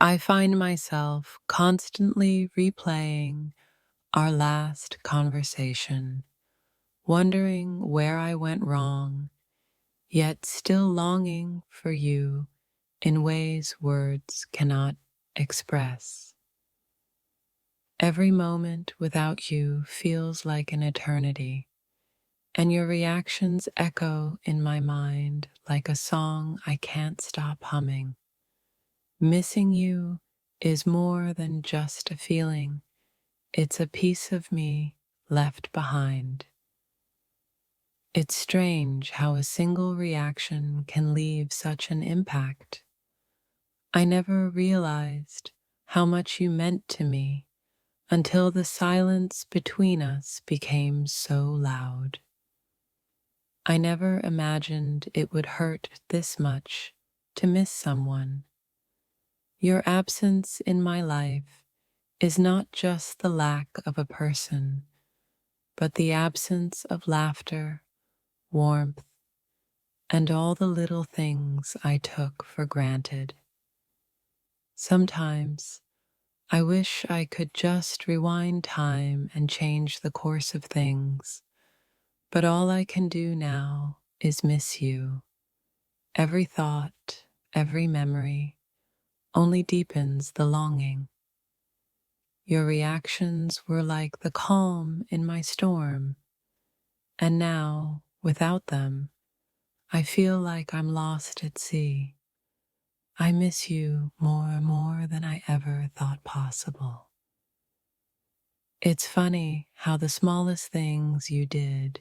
I find myself constantly replaying our last conversation, wondering where I went wrong, yet still longing for you in ways words cannot express. Every moment without you feels like an eternity, and your reactions echo in my mind like a song I can't stop humming. Missing you is more than just a feeling, it's a piece of me left behind. It's strange how a single reaction can leave such an impact. I never realized how much you meant to me until the silence between us became so loud. I never imagined it would hurt this much to miss someone. Your absence in my life is not just the lack of a person, but the absence of laughter, warmth, and all the little things I took for granted. Sometimes I wish I could just rewind time and change the course of things, but all I can do now is miss you. Every thought, every memory only deepens the longing. Your reactions were like the calm in my storm, and now, without them, I feel like I'm lost at sea. I miss you more than I ever thought possible. It's funny how the smallest things you did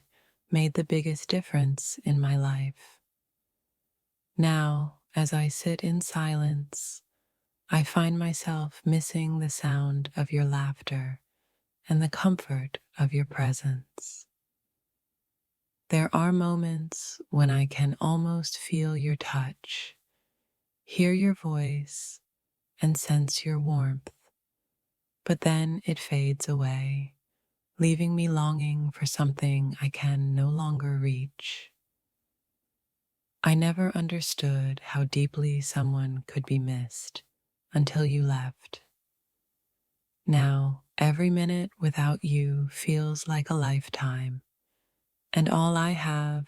made the biggest difference in my life. Now, as I sit in silence, I find myself missing the sound of your laughter and the comfort of your presence. There are moments when I can almost feel your touch, hear your voice, and sense your warmth, but then it fades away, leaving me longing for something I can no longer reach. I never understood how deeply someone could be missed until you left. Now, every minute without you feels like a lifetime, and all I have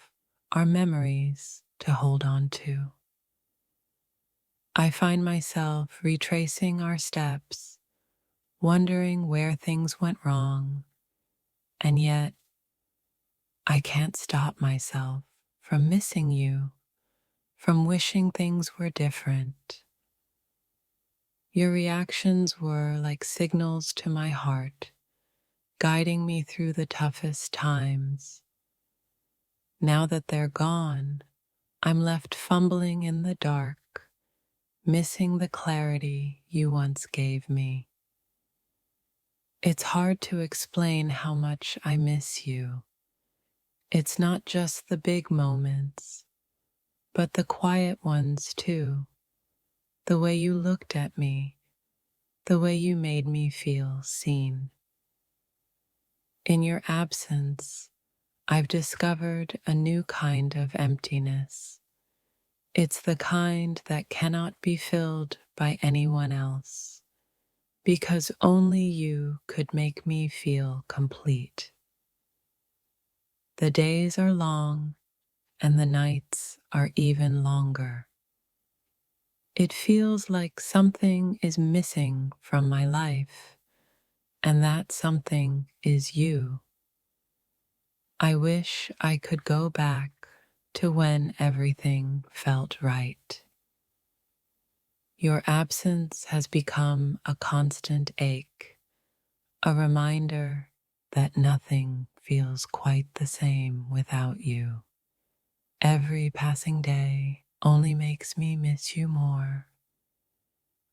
are memories to hold on to. I find myself retracing our steps, wondering where things went wrong, and yet I can't stop myself from missing you, from wishing things were different. Your reactions were like signals to my heart, guiding me through the toughest times. Now that they're gone, I'm left fumbling in the dark, missing the clarity you once gave me. It's hard to explain how much I miss you. It's not just the big moments, but the quiet ones too. The way you looked at me, the way you made me feel seen. In your absence, I've discovered a new kind of emptiness. It's the kind that cannot be filled by anyone else, because only you could make me feel complete. The days are long and the nights are even longer. It feels like something is missing from my life, and that something is you. I wish I could go back to when everything felt right. Your absence has become a constant ache, a reminder that nothing feels quite the same without you. Every passing day only makes me miss you more.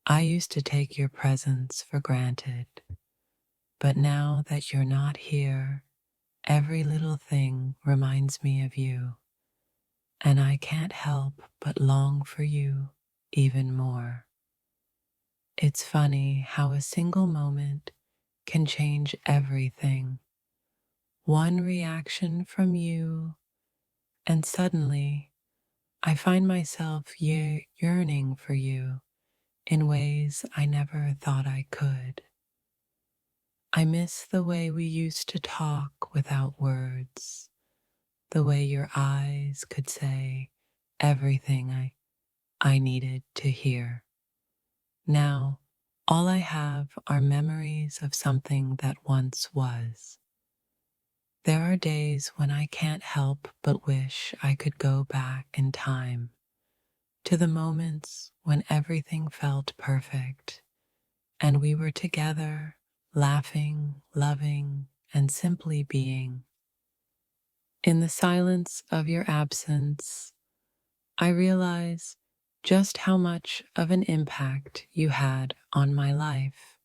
I used to take your presence for granted, but now that you're not here, every little thing reminds me of you, and I can't help but long for you even more. It's funny how a single moment can change everything. One reaction from you, and suddenly I find myself yearning for you in ways I never thought I could. I miss the way we used to talk without words, the way your eyes could say everything I needed to hear. Now, all I have are memories of something that once was. There are days when I can't help but wish I could go back in time to the moments when everything felt perfect and we were together, laughing, loving, and simply being. In the silence of your absence, I realize just how much of an impact you had on my life.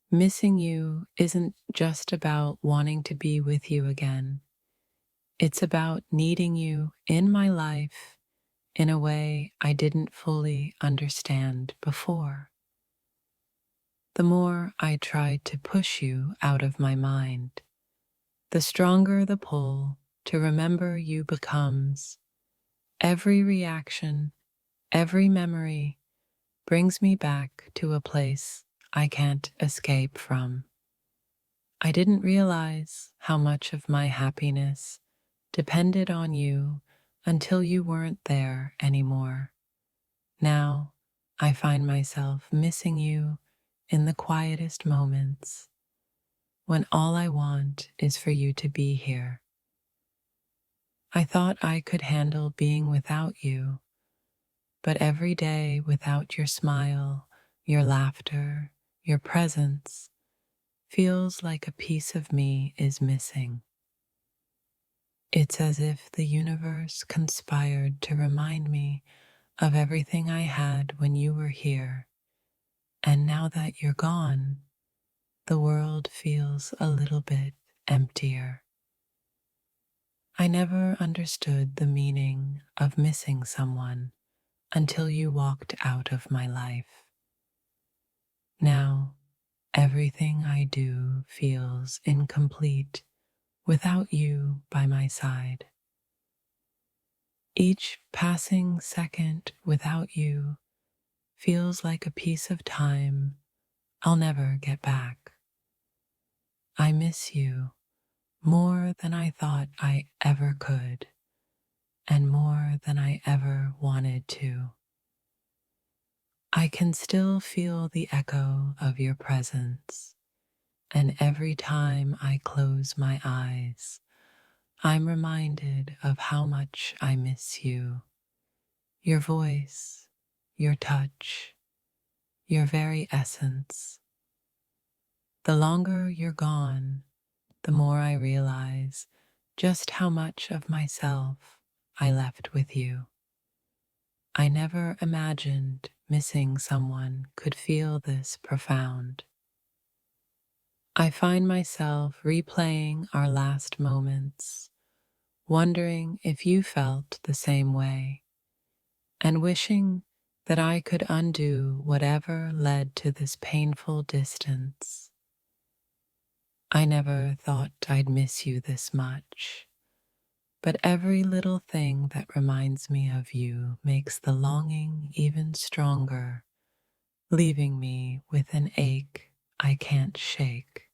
Missing you isn't just about wanting to be with you again. It's about needing you in my life in a way I didn't fully understand before. The more I tried to push you out of my mind, the stronger the pull to remember you becomes. Every reaction, every memory brings me back to a place I can't escape from. I didn't realize how much of my happiness depended on you until you weren't there anymore. Now, I find myself missing you in the quietest moments when all I want is for you to be here. I thought I could handle being without you, but every day without your smile, your laughter, your presence feels like a piece of me is missing. It's as if the universe conspired to remind me of everything I had when you were here, and now that you're gone, the world feels a little bit emptier. I never understood the meaning of missing someone until you walked out of my life. Now, everything I do feels incomplete without you by my side. Each passing second without you feels like a piece of time I'll never get back. I miss you more than I thought I ever could, and more than I ever wanted to. I can still feel the echo of your presence, and every time I close my eyes, I'm reminded of how much I miss you. Your voice, your touch, your very essence. The longer you're gone, the more I realize just how much of myself I left with you. I never imagined missing someone could feel this profound. I find myself replaying our last moments, wondering if you felt the same way, and wishing that I could undo whatever led to this painful distance. I never thought I'd miss you this much, but every little thing that reminds me of you makes the longing even stronger, leaving me with an ache I can't shake.